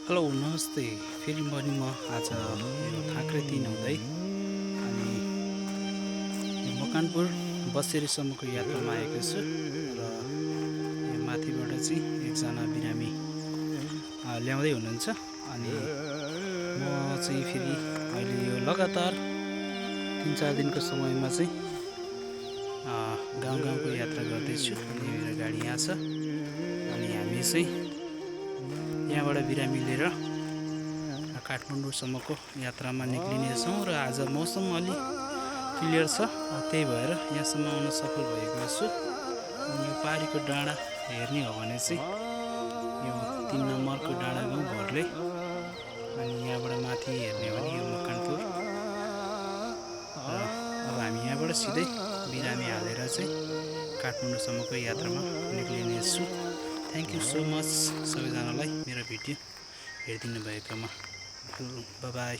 Hello नमस्ते फेरि म आज यो थाक्रे 3 हुँदै अनि यो मकनपुर बसेरीसम्मको यात्रामा आएको छु र यहाँ माथिबाट चाहिँ एकजना बिरामी ल्याउँदै हुनुहुन्छ अनि म चाहिँ फेरि अहिले यो लगातार 3-4 दिनको समयमा चाहिँ गाउँ गाउँको यात्रा गर्दैछु अनि मेरो गाडी यहाँ छ अनि हामी चाहिँ यहाँबाट बिरामी लिएर काठमाडौँसम्मको यात्रामा निक्लिनेछौँ र आज मौसम अलि क्लियर छ त्यही भएर यहाँसम्म आउन सफल भएको छु। यो पारीको डाँडा हेर्ने हो भने चाहिँ यो 3 नम्बरको डाँडा गाउँ भर्ले अनि यहाँबाट माथि हेर्ने हो भने यो मकनपुर र अब हामी यहाँबाट सिधै बिरामी हालेर चाहिँ काठमाडौँसम्मको यात्रामा निक्लिनेछु। थ्याङ्क यू सो मच सबैजनालाई मेरो भिडियो हेरिदिनु भएकोमा। By by.